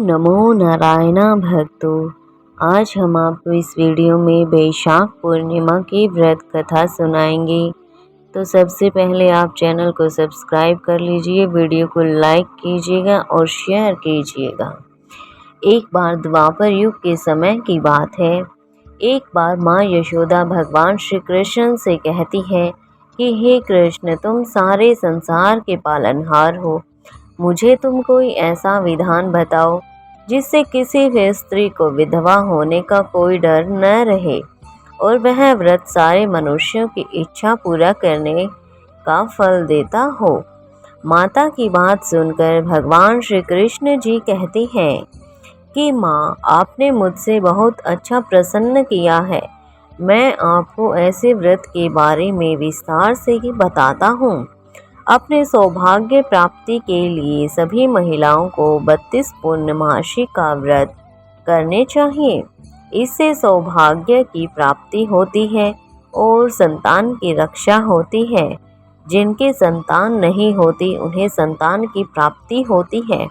नमो नारायण भक्तों। आज हम आपको इस वीडियो में वैशाख पूर्णिमा की व्रत कथा सुनाएंगे। तो सबसे पहले आप चैनल को सब्सक्राइब कर लीजिए, वीडियो को लाइक कीजिएगा और शेयर कीजिएगा। एक बार द्वापर युग के समय की बात है। एक बार माँ यशोदा भगवान श्री कृष्ण से कहती है कि हे कृष्ण, तुम सारे संसार के पालनहार हो, मुझे तुम कोई ऐसा विधान बताओ जिससे किसी भी स्त्री को विधवा होने का कोई डर न रहे और वह व्रत सारे मनुष्यों की इच्छा पूरा करने का फल देता हो। माता की बात सुनकर भगवान श्री कृष्ण जी कहते हैं कि माँ, आपने मुझसे बहुत अच्छा प्रसन्न किया है। मैं आपको ऐसे व्रत के बारे में विस्तार से ही बताता हूँ। अपने सौभाग्य प्राप्ति के लिए सभी महिलाओं को 32 पूर्णमासी का व्रत करने चाहिए। इससे सौभाग्य की प्राप्ति होती है और संतान की रक्षा होती है। जिनके संतान नहीं होती उन्हें संतान की प्राप्ति होती है।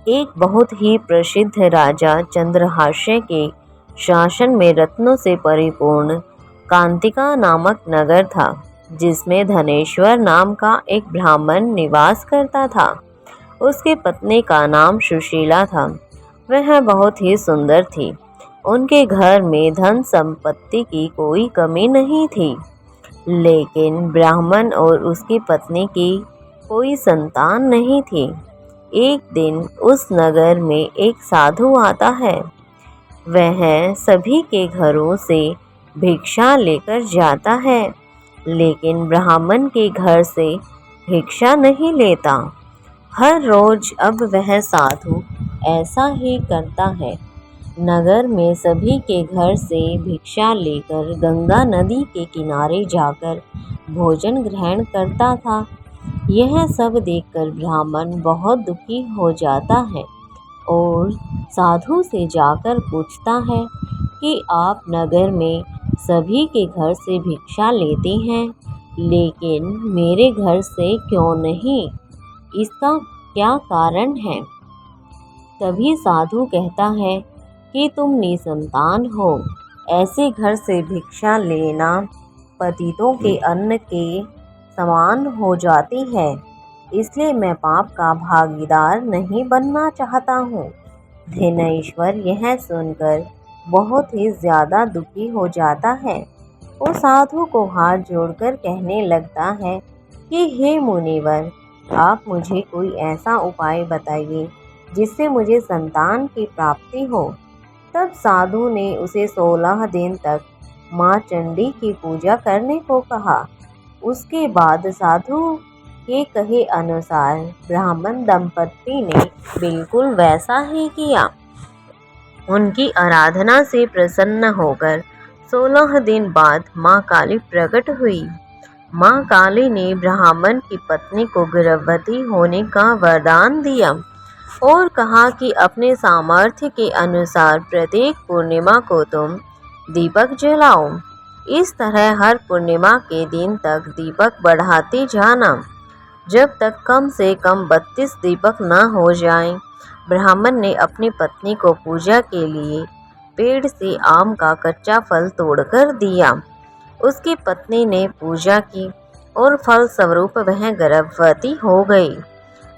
एक बहुत ही प्रसिद्ध राजा चंद्रहास्य के शासन में रत्नों से परिपूर्ण कांतिका नामक नगर था, जिसमें धनेश्वर नाम का एक ब्राह्मण निवास करता था। उसकी पत्नी का नाम सुशीला था। वह बहुत ही सुंदर थी। उनके घर में धन संपत्ति की कोई कमी नहीं थी, लेकिन ब्राह्मण और उसकी पत्नी की कोई संतान नहीं थी। एक दिन उस नगर में एक साधु आता है। वह सभी के घरों से भिक्षा लेकर जाता है, लेकिन ब्राह्मण के घर से भिक्षा नहीं लेता। हर रोज अब वह साधु ऐसा ही करता है। नगर में सभी के घर से भिक्षा लेकर गंगा नदी के किनारे जाकर भोजन ग्रहण करता था। यह सब देखकर ब्राह्मण बहुत दुखी हो जाता है और साधु से जाकर पूछता है कि आप नगर में सभी के घर से भिक्षा लेते हैं, लेकिन मेरे घर से क्यों नहीं? इसका क्या कारण है? तभी साधु कहता है कि तुम निसंतान हो। ऐसे घर से भिक्षा लेना पतितों के अन्न के समान हो जाती है, इसलिए मैं पाप का भागीदार नहीं बनना चाहता हूँ। धनेश्वर यह सुनकर बहुत ही ज़्यादा दुखी हो जाता है और साधु को हाथ जोड़कर कहने लगता है कि हे मुनिवर, आप मुझे कोई ऐसा उपाय बताइए जिससे मुझे संतान की प्राप्ति हो। तब साधु ने उसे 16 दिन तक माँ चंडी की पूजा करने को कहा। उसके बाद साधु के कहे अनुसार ब्राह्मण दंपत्ति ने बिल्कुल वैसा ही किया। उनकी आराधना से प्रसन्न होकर 16 दिन बाद माँ काली प्रकट हुई। माँ काली ने ब्राह्मण की पत्नी को गर्भवती होने का वरदान दिया और कहा कि अपने सामर्थ्य के अनुसार प्रत्येक पूर्णिमा को तुम दीपक जलाओ। इस तरह हर पूर्णिमा के दिन तक दीपक बढ़ाते जाना, जब तक कम से कम 32 दीपक न हो जाएं। ब्राह्मण ने अपनी पत्नी को पूजा के लिए पेड़ से आम का कच्चा फल तोड़कर दिया। उसकी पत्नी ने पूजा की और फल स्वरूप वह गर्भवती हो गई।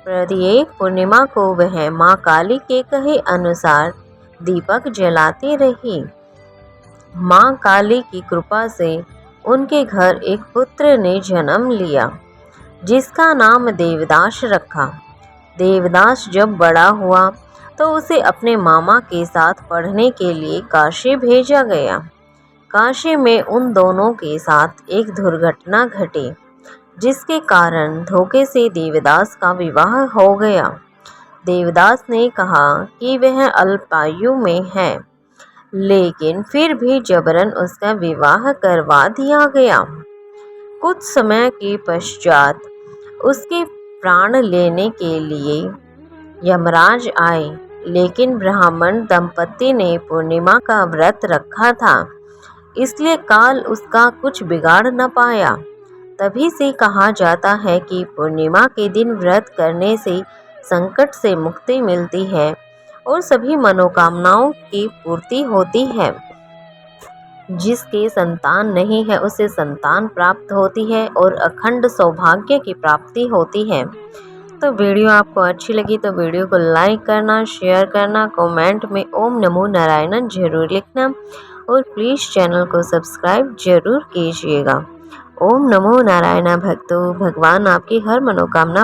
प्रत्येक पूर्णिमा को वह माँ काली के कहे अनुसार दीपक जलाती रही। माँ काली की कृपा से उनके घर एक पुत्र ने जन्म लिया, जिसका नाम देवदास रखा। देवदास जब बड़ा हुआ तो उसे अपने मामा के साथ पढ़ने के लिए काशी भेजा गया। काशी में उन दोनों के साथ एक दुर्घटना घटी, जिसके कारण धोखे से देवदास का विवाह हो गया। देवदास ने कहा कि वह अल्पायु में है, लेकिन फिर भी जबरन उसका विवाह करवा दिया गया। कुछ समय के पश्चात उसके प्राण लेने के लिए यमराज आए, लेकिन ब्राह्मण दंपत्ति ने पूर्णिमा का व्रत रखा था, इसलिए काल उसका कुछ बिगाड़ न पाया। तभी से कहा जाता है कि पूर्णिमा के दिन व्रत करने से संकट से मुक्ति मिलती है और सभी मनोकामनाओं की पूर्ति होती है। जिसके संतान नहीं है उसे संतान प्राप्त होती है और अखंड सौभाग्य की प्राप्ति होती है। तो वीडियो आपको अच्छी लगी तो वीडियो को लाइक करना, शेयर करना, कमेंट में ओम नमो नारायण जरूर लिखना और प्लीज़ चैनल को सब्सक्राइब जरूर कीजिएगा। ओम नमो नारायण भक्तों, भगवान आपकी हर मनोकामना